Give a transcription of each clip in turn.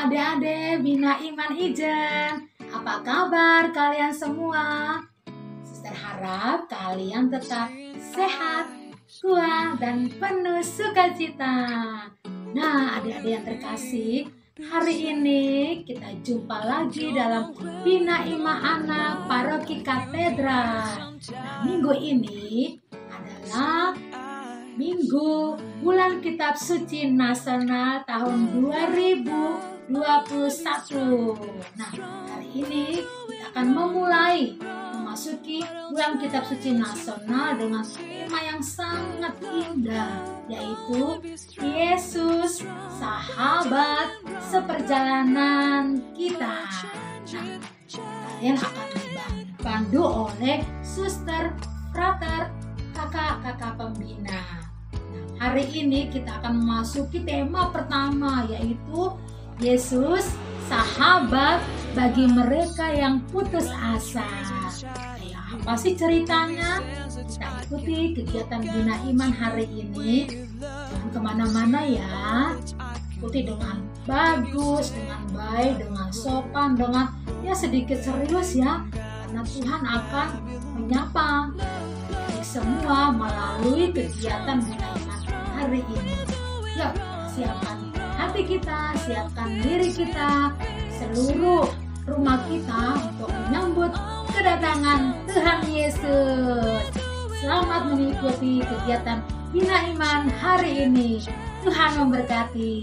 adik-adik Bina Iman Ijen. Apa kabar kalian semua? Suster harap kalian tetap sehat, kuat, dan penuh sukacita. Nah, adik-adik yang terkasih, hari ini kita jumpa lagi dalam Bina Iman Anak Paroki Katedral. Nah, minggu ini adalah Minggu Bulan Kitab Suci Nasional tahun 2021. Nah, hari ini kita akan memasuki Bulan Kitab Suci Nasional dengan tema yang sangat indah, yaitu Yesus, sahabat seperjalanan kita. Nah, kalian akan dibantu oleh suster, frater, kakak-kakak pembina. Nah, hari ini kita akan memasuki tema pertama, yaitu Yesus, sahabat bagi mereka yang putus asa. Kayak apa sih ceritanya? Kita ikuti kegiatan Bina Iman hari ini. Jangan kemana-mana ya. Ikuti dengan bagus, dengan baik, dengan sopan, dengan sedikit serius ya. Karena Tuhan akan menyapa semua melalui kegiatan Bina Iman hari ini. Yuk, siapkan hati kita, siapkan diri kita, seluruh rumah kita untuk menyambut kedatangan Tuhan Yesus. Selamat mengikuti kegiatan Bina Iman hari ini. Tuhan memberkati.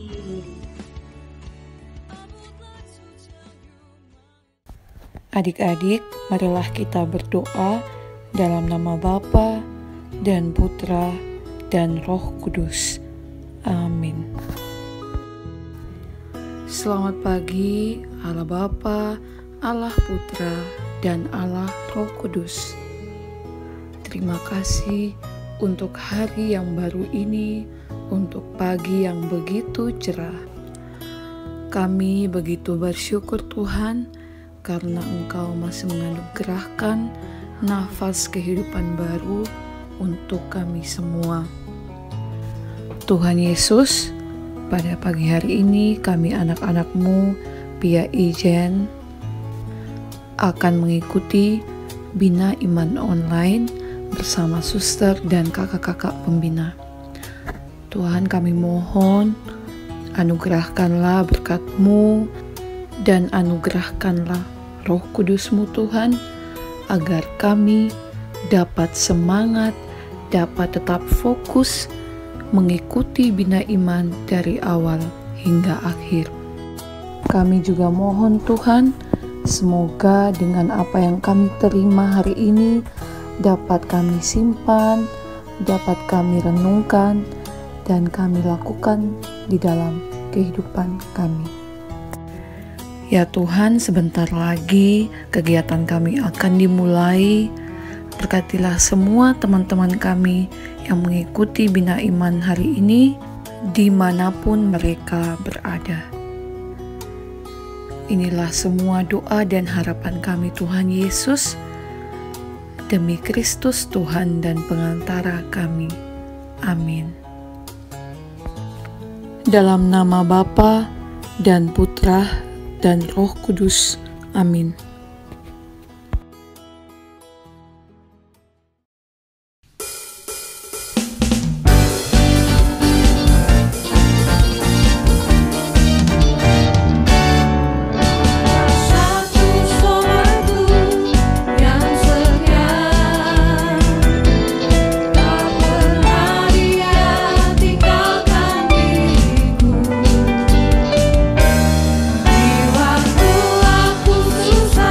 Adik-adik, marilah kita berdoa dalam nama Bapa dan Putra dan Roh Kudus. Amin. Selamat pagi, Allah Bapa, Allah Putra, dan Allah Roh Kudus. Terima kasih untuk hari yang baru ini, untuk pagi yang begitu cerah. Kami begitu bersyukur Tuhan, karena Engkau masih menganugerahkan nafas kehidupan baru untuk kami semua. Tuhan Yesus, pada pagi hari ini kami anak-anak-Mu Pia Ijen akan mengikuti Bina Iman online bersama suster dan kakak-kakak pembina. Tuhan, kami mohon anugerahkanlah berkat-Mu dan anugerahkanlah Roh Kudus-Mu Tuhan, agar kami dapat semangat, dapat tetap fokus mengikuti Bina Iman dari awal hingga akhir. Kami juga mohon Tuhan, semoga dengan apa yang kami terima hari ini dapat kami simpan, dapat kami renungkan, dan kami lakukan di dalam kehidupan kami. Ya Tuhan, sebentar lagi kegiatan kami akan dimulai. Berkatilah semua teman-teman kami yang mengikuti Bina Iman hari ini, dimanapun mereka berada. Inilah semua doa dan harapan kami Tuhan Yesus, demi Kristus Tuhan dan pengantara kami. Amin. Dalam nama Bapa dan Putra dan Roh Kudus. Amin. Susah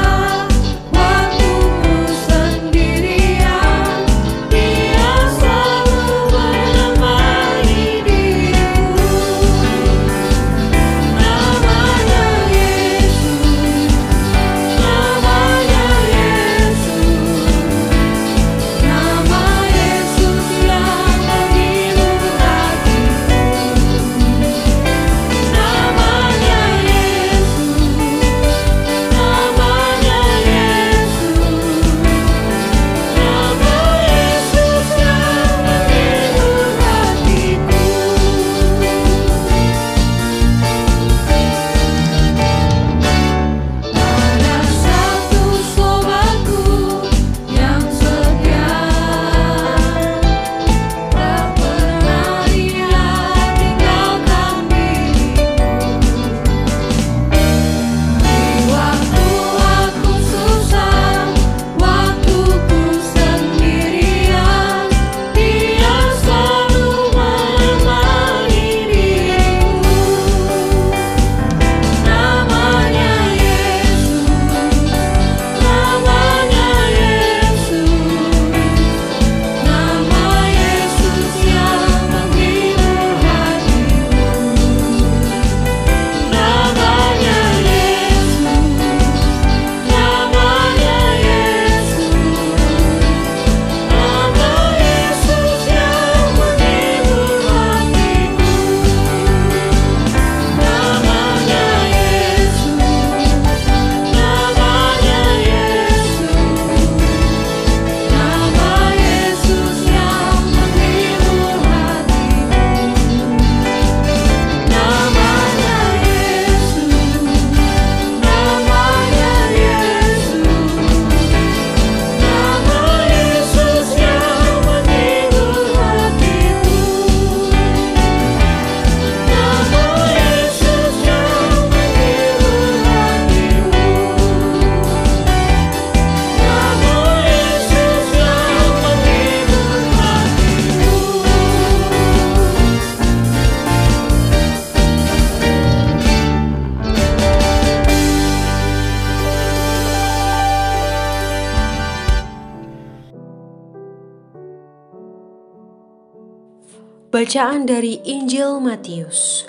Bacaan dari Injil Matius.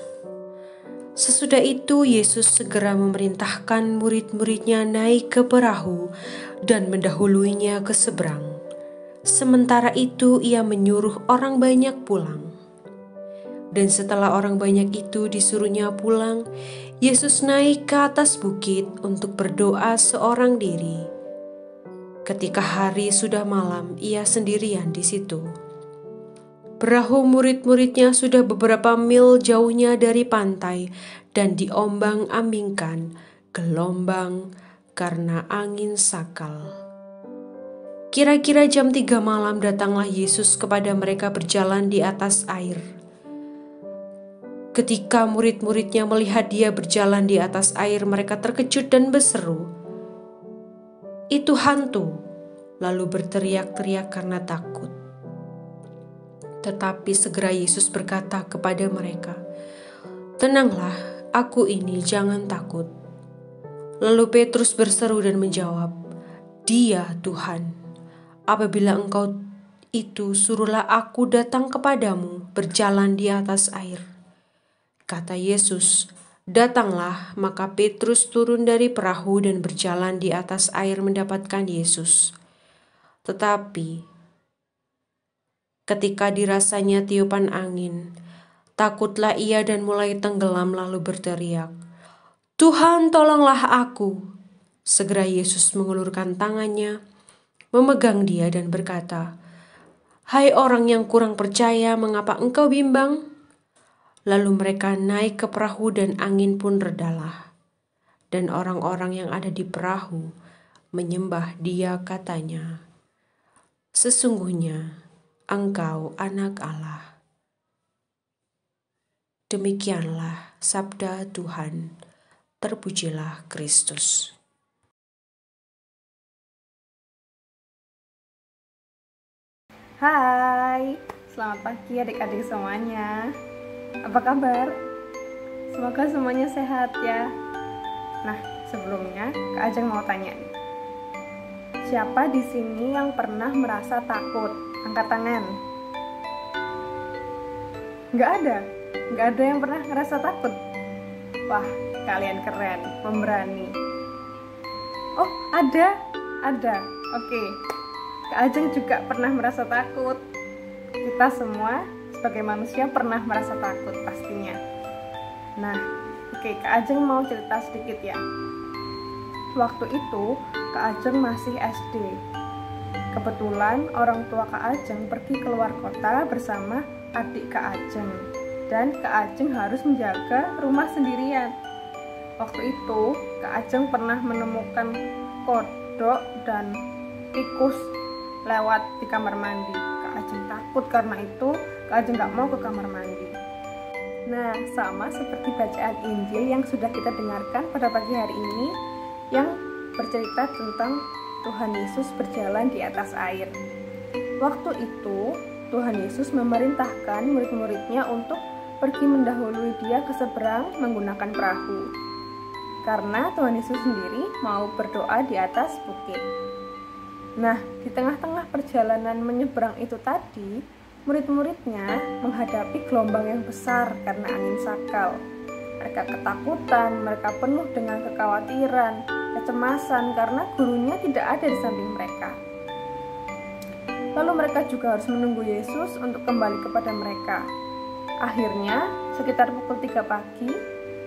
Sesudah itu Yesus segera memerintahkan murid-muridnya naik ke perahu dan mendahuluinya ke seberang. Sementara itu ia menyuruh orang banyak pulang. Dan setelah orang banyak itu disuruhnya pulang, Yesus naik ke atas bukit untuk berdoa seorang diri. Ketika hari sudah malam, ia sendirian di situ. Perahu murid-muridnya sudah beberapa mil jauhnya dari pantai dan diombang-ambingkan gelombang karena angin sakal. Kira-kira jam 3 malam datanglah Yesus kepada mereka berjalan di atas air. Ketika murid-muridnya melihat dia berjalan di atas air, mereka terkejut dan berseru, "Itu hantu!" lalu berteriak-teriak karena takut. Tetapi segera Yesus berkata kepada mereka, "Tenanglah, aku ini, jangan takut." Lalu Petrus berseru dan menjawab, "Dia Tuhan. Apabila Engkau itu, suruhlah aku datang kepadamu berjalan di atas air." Kata Yesus, "Datanglah." Maka Petrus turun dari perahu dan berjalan di atas air mendapatkan Yesus. Tetapi ketika dirasanya tiupan angin, takutlah ia dan mulai tenggelam lalu berteriak, "Tuhan, tolonglah aku." Segera Yesus mengulurkan tangannya, memegang dia dan berkata, "Hai orang yang kurang percaya, mengapa engkau bimbang?" Lalu mereka naik ke perahu dan angin pun redalah. Dan orang-orang yang ada di perahu menyembah dia, katanya, "Sesungguhnya Engkau Anak Allah." Demikianlah sabda Tuhan. Terpujilah Kristus. Hai, selamat pagi adik-adik semuanya. Apa kabar? Semoga semuanya sehat ya. Nah, sebelumnya Kak Ajeng mau tanya nih. Siapa di sini yang pernah merasa takut? Angkat tangan. Nggak ada yang pernah ngerasa takut. Wah, kalian keren, pemberani. Oh, ada. Oke. Kak Ajeng juga pernah merasa takut. Kita semua sebagai manusia pernah merasa takut pastinya. Nah, oke, Kak Ajeng mau cerita sedikit ya. Waktu itu Kak Ajeng masih SD. Kebetulan orang tua Kak Ajeng pergi keluar kota bersama adik Kak Ajeng. Dan Kak Ajeng harus menjaga rumah sendirian. Waktu itu Kak Ajeng pernah menemukan kodok dan tikus lewat di kamar mandi. Kak Ajeng takut karena itu Kak Ajeng gak mau ke kamar mandi. Nah, sama seperti bacaan Injil yang sudah kita dengarkan pada pagi hari ini, yang bercerita tentang Tuhan Yesus berjalan di atas air. Waktu itu Tuhan Yesus memerintahkan murid-muridnya untuk pergi mendahului dia ke seberang menggunakan perahu, karena Tuhan Yesus sendiri mau berdoa di atas bukit. Nah, di tengah-tengah perjalanan menyeberang itu tadi, murid-muridnya menghadapi gelombang yang besar karena angin sakal. Mereka ketakutan, mereka penuh dengan kekhawatiran, kecemasan karena gurunya tidak ada di samping mereka. Lalu mereka juga harus menunggu Yesus untuk kembali kepada mereka. Akhirnya, sekitar pukul 3 pagi,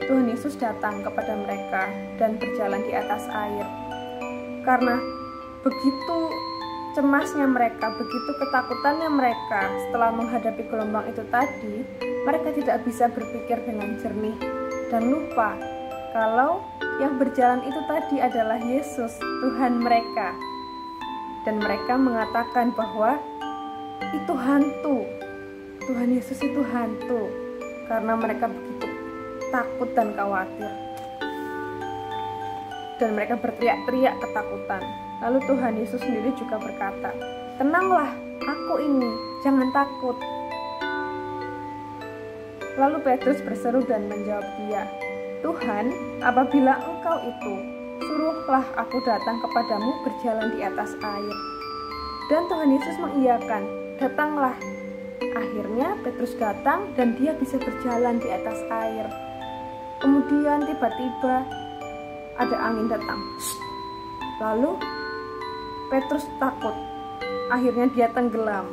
Tuhan Yesus datang kepada mereka dan berjalan di atas air. Karena begitu cemasnya mereka, begitu ketakutannya mereka setelah menghadapi gelombang itu tadi, mereka tidak bisa berpikir dengan jernih dan lupa kalau yang berjalan itu tadi adalah Yesus, Tuhan mereka. Dan mereka mengatakan bahwa itu hantu, Tuhan Yesus itu hantu, karena mereka begitu takut dan khawatir. Dan mereka berteriak-teriak ketakutan. Lalu Tuhan Yesus sendiri juga berkata, "Tenanglah, aku ini, jangan takut." Lalu Petrus berseru dan menjawab dia, "Tuhan, apabila Engkau itu, suruhlah aku datang kepadamu berjalan di atas air." Dan Tuhan Yesus mengiyakan, "Datanglah." Akhirnya Petrus datang dan dia bisa berjalan di atas air. Kemudian tiba-tiba ada angin datang. Lalu Petrus takut. Akhirnya dia tenggelam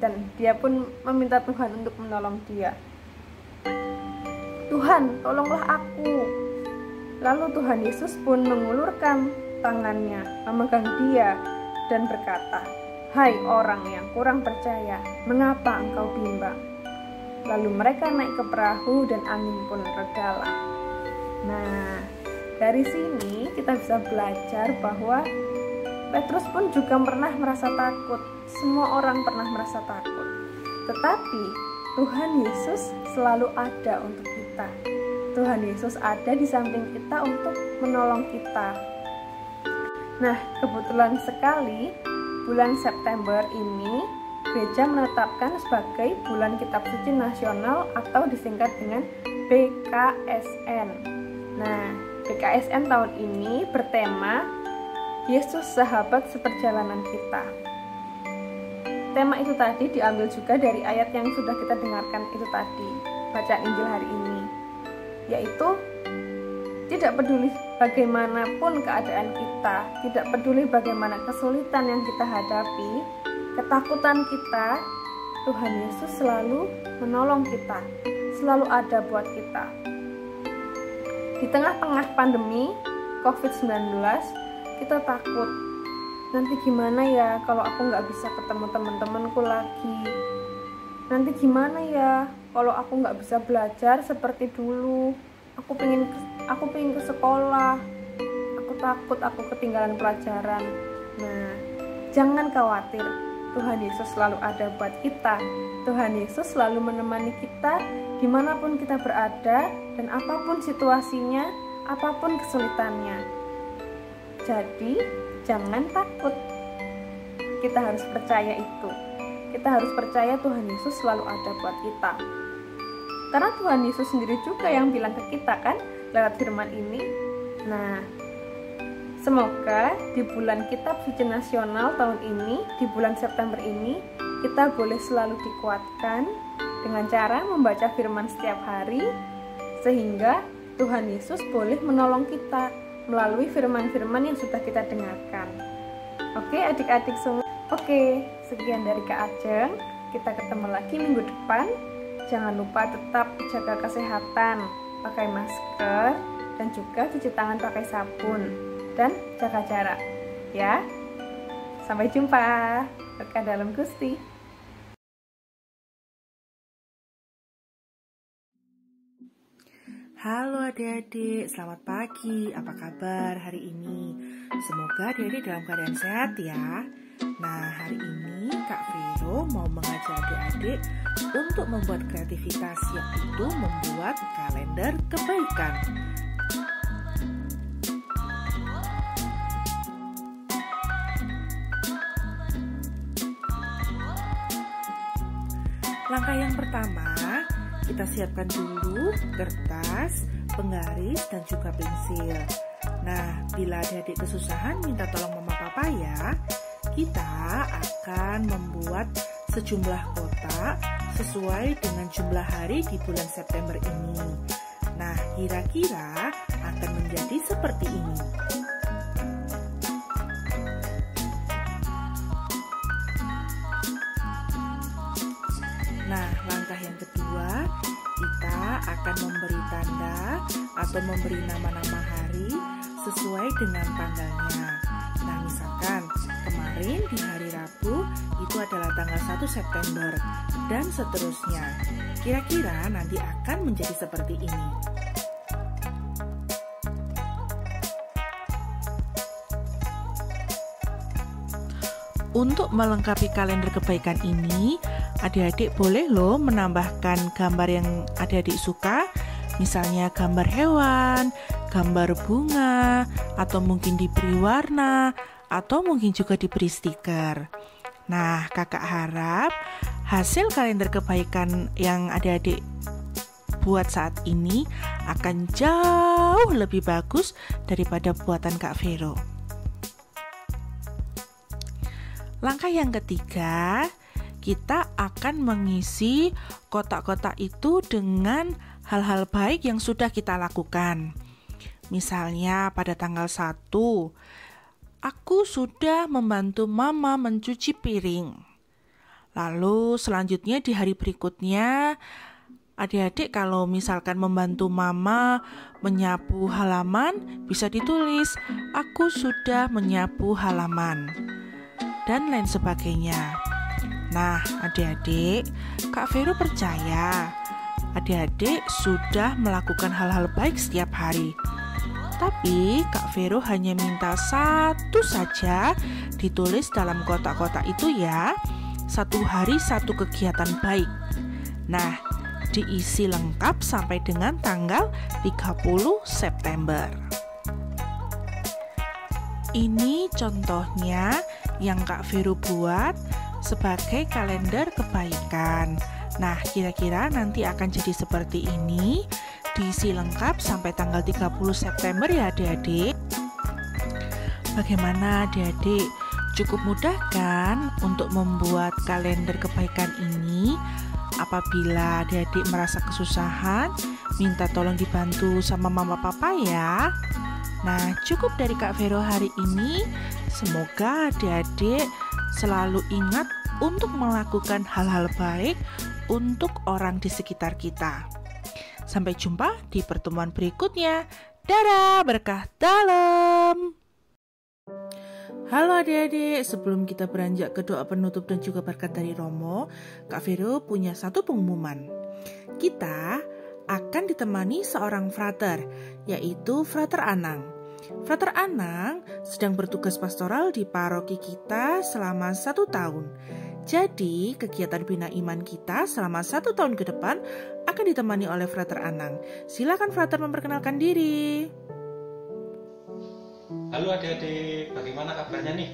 dan dia pun meminta Tuhan untuk menolong dia. Tuhan, tolonglah aku. Lalu Tuhan Yesus pun mengulurkan tangannya, memegang dia dan berkata, "Hai orang yang kurang percaya, mengapa engkau bimbang?" Lalu mereka naik ke perahu dan angin pun redalah. Nah, dari sini kita bisa belajar bahwa Petrus pun juga pernah merasa takut. Semua orang pernah merasa takut. Tetapi Tuhan Yesus selalu ada untuk kita. Tuhan Yesus ada di samping kita untuk menolong kita. Nah, kebetulan sekali bulan September ini gereja menetapkan sebagai bulan Kitab Suci Nasional atau disingkat dengan BKSN. Nah, BKSN tahun ini bertema Yesus Sahabat Seperjalanan Kita. Tema itu tadi diambil juga dari ayat yang sudah kita dengarkan itu tadi, bacaan Injil hari ini, yaitu tidak peduli bagaimanapun keadaan kita, tidak peduli bagaimana kesulitan yang kita hadapi, ketakutan kita, Tuhan Yesus selalu menolong kita, selalu ada buat kita. Di tengah-tengah pandemi COVID-19, kita takut, nanti gimana ya kalau aku nggak bisa ketemu teman-temanku lagi, nanti gimana ya kalau aku nggak bisa belajar seperti dulu, aku pengen ke sekolah, aku takut aku ketinggalan pelajaran. Nah, jangan khawatir, Tuhan Yesus selalu ada buat kita. Tuhan Yesus selalu menemani kita dimanapun kita berada dan apapun situasinya, apapun kesulitannya. Jadi, jangan takut. Kita harus percaya itu. Kita harus percaya Tuhan Yesus selalu ada buat kita. Karena Tuhan Yesus sendiri juga yang bilang ke kita kan, lewat firman ini. Nah, semoga di bulan Kitab Suci Nasional tahun ini, di bulan September ini, kita boleh selalu dikuatkan dengan cara membaca firman setiap hari, sehingga Tuhan Yesus boleh menolong kita melalui firman-firman yang sudah kita dengarkan. Oke adik-adik semua. Oke, sekian dari Kak Ajeng. Kita ketemu lagi minggu depan. Jangan lupa tetap jaga kesehatan, pakai masker, dan juga cuci tangan pakai sabun, dan jaga jarak. Ya, sampai jumpa. Berkah dalam Gusti. Halo adik-adik, selamat pagi. Apa kabar hari ini? Semoga adik-adik dalam keadaan sehat ya. Nah, hari ini Kak Vero mau mengajak adik-adik untuk membuat kreativitas, yaitu membuat kalender kebaikan. Langkah yang pertama, kita siapkan dulu kertas, penggaris, dan juga pensil. Nah, bila adik-adik kesusahan, minta tolong mama papa ya. Kita akan membuat sejumlah kotak sesuai dengan jumlah hari di bulan September ini. Nah, kira-kira akan menjadi seperti ini. Nah, langkah yang kedua, kita akan memberi tanda atau memberi nama-nama hari sesuai dengan tanggalnya. Nah, misalkan kemarin di hari Rabu itu adalah tanggal 1 September dan seterusnya. Kira-kira nanti akan menjadi seperti ini. Untuk melengkapi kalender kebaikan ini, adik-adik boleh loh menambahkan gambar yang adik-adik suka, misalnya gambar hewan, gambar bunga, atau mungkin diberi warna, atau mungkin juga diberi stiker. Nah, kakak harap hasil kalender kebaikan yang adik-adik buat saat ini akan jauh lebih bagus daripada buatan Kak Vero. Langkah yang ketiga, kita akan mengisi kotak-kotak itu dengan hal-hal baik yang sudah kita lakukan. Misalnya pada tanggal 1, aku sudah membantu mama mencuci piring. Lalu selanjutnya di hari berikutnya, adik-adik kalau misalkan membantu mama menyapu halaman, bisa ditulis, aku sudah menyapu halaman, dan lain sebagainya. Nah, adik-adik, Kak Vero percaya adik-adik sudah melakukan hal-hal baik setiap hari. Tapi Kak Vero hanya minta satu saja ditulis dalam kotak-kotak itu ya. 1 hari 1 kegiatan baik. Nah, diisi lengkap sampai dengan tanggal 30 September. Ini contohnya yang Kak Vero buat sebagai kalender kebaikan. Nah, kira-kira nanti akan jadi seperti ini, diisi lengkap sampai tanggal 30 September ya adik-adik. Bagaimana adik-adik? Cukup mudah kan untuk membuat kalender kebaikan ini? Apabila adik-adik merasa kesusahan, minta tolong dibantu sama mama papa ya. Nah, cukup dari Kak Vero hari ini. Semoga adik-adik selalu ingat untuk melakukan hal-hal baik untuk orang di sekitar kita. Sampai jumpa di pertemuan berikutnya. Dadah, berkah dalam. Halo adik-adik, sebelum kita beranjak ke doa penutup dan juga berkat dari Romo, Kak Vero punya satu pengumuman. Kita akan ditemani seorang frater, yaitu Frater Anang. Frater Anang sedang bertugas pastoral di paroki kita selama 1 tahun. Jadi, kegiatan bina iman kita selama 1 tahun ke depan akan ditemani oleh Frater Anang. Silakan Frater memperkenalkan diri. Halo adik-adik, bagaimana kabarnya nih?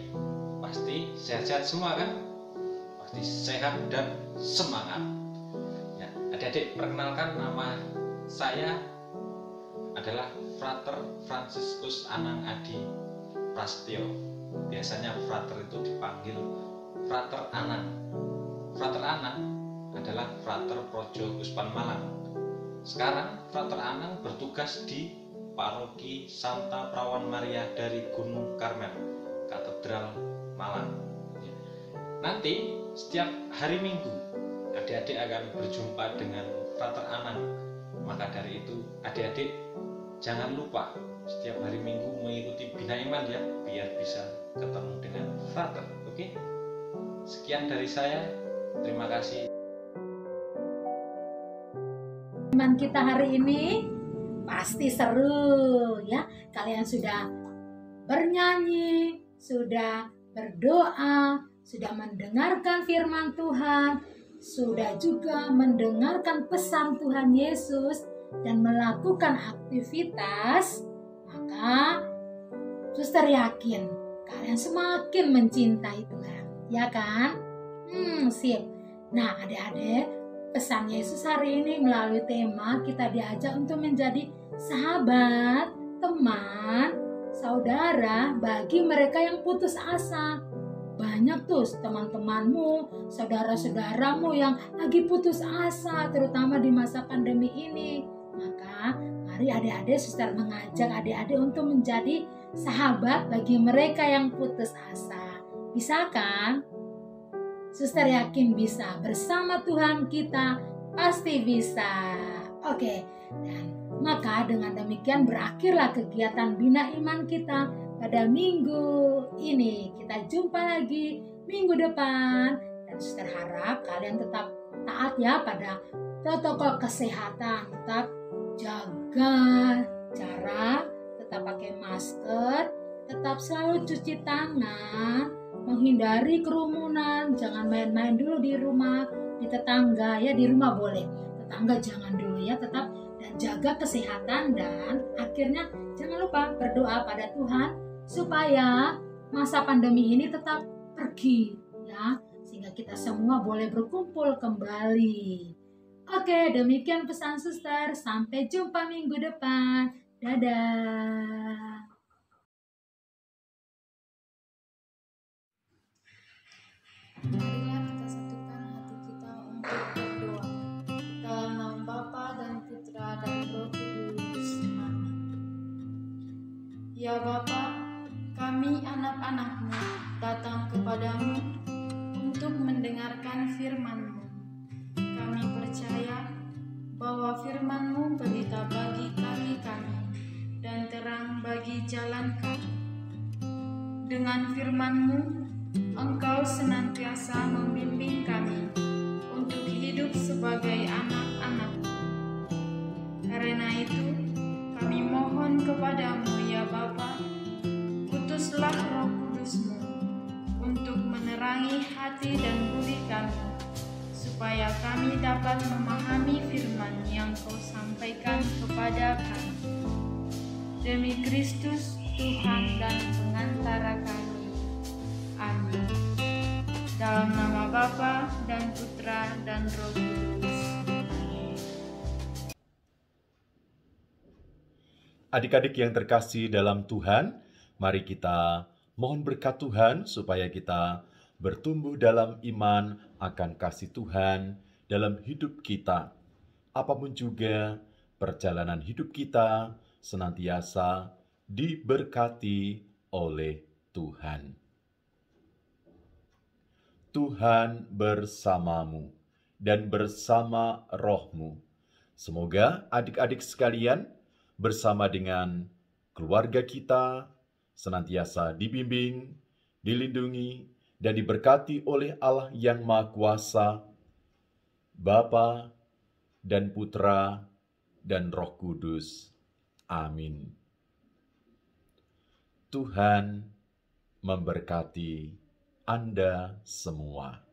Pasti sehat-sehat semua kan? Pasti sehat dan semangat. Ya, adik-adik, perkenalkan nama saya adalah Frater Franciscus Anang Adi Prasetyo. Biasanya Frater itu dipanggil Frater Anang. Frater Anang adalah Frater Projo Uspan Malang. Sekarang Frater Anang bertugas di Paroki Santa Perawan Maria dari Gunung Karmel, Katedral Malang. Nanti setiap hari Minggu adik-adik akan berjumpa dengan Frater Anang. Maka dari itu adik-adik jangan lupa setiap hari Minggu mengikuti bina iman ya, biar bisa ketemu dengan Frater. Oke? Sekian dari saya. Terima kasih. Iman kita hari ini pasti seru ya. Kalian sudah bernyanyi, sudah berdoa, sudah mendengarkan firman Tuhan, sudah juga mendengarkan pesan Tuhan Yesus dan melakukan aktivitas. Maka Suster yakin kalian semakin mencintai Tuhan, ya kan? Sip. Nah, adik-adik, pesan Yesus hari ini melalui tema kita diajak untuk menjadi sahabat, teman, saudara bagi mereka yang putus asa. Banyak tuh teman-temanmu, saudara-saudaramu yang lagi putus asa, terutama di masa pandemi ini. Maka mari adik-adik, Suster mengajak adik-adik untuk menjadi sahabat bagi mereka yang putus asa. Bisa kan? Suster yakin bisa. Bersama Tuhan kita pasti bisa. Oke, dan maka dengan demikian berakhirlah kegiatan bina iman kita pada minggu ini. Kita jumpa lagi minggu depan. Dan Suster harap kalian tetap taat ya pada protokol kesehatan. Tetap jaga jarak, tetap pakai masker, tetap selalu cuci tangan, menghindari kerumunan, jangan main-main dulu di rumah, di tetangga ya, di rumah boleh, tetangga jangan dulu ya, tetap dan jaga kesehatan. Dan akhirnya jangan lupa berdoa pada Tuhan supaya masa pandemi ini tetap pergi ya, sehingga kita semua boleh berkumpul kembali. Oke, demikian pesan Suster, sampai jumpa minggu depan. Dadah. Marilah kita satukan Ya Bapa, kami anak-anak-Mu datang kepadamu untuk mendengarkan firman-Mu. Kami percaya bahwa firman-Mu pelita bagi kaki kami dan terang bagi jalan kami. Dengan firman-Mu, Engkau senantiasa membimbing kami untuk hidup sebagai anak-anak. Karena itu, kami mohon kepadamu ya Bapa, utuslah Roh Kudus-Mu untuk menerangi hati dan budi kami, supaya kami dapat memahami firman yang Kau sampaikan kepada kami. Demi Kristus, Tuhan dan pengantara kami. Amin. Dalam nama Bapa dan Putra dan Roh Kudus. Adik-adik yang terkasih dalam Tuhan, mari kita mohon berkat Tuhan supaya kita bertumbuh dalam iman akan kasih Tuhan dalam hidup kita. Apapun juga perjalanan hidup kita senantiasa diberkati oleh Tuhan. Tuhan bersamamu dan bersama rohmu. Semoga adik-adik sekalian bersama dengan keluarga kita senantiasa dibimbing, dilindungi, dan diberkati oleh Allah yang Maha Kuasa, Bapa dan Putra dan Roh Kudus. Amin. Tuhan memberkati Anda semua.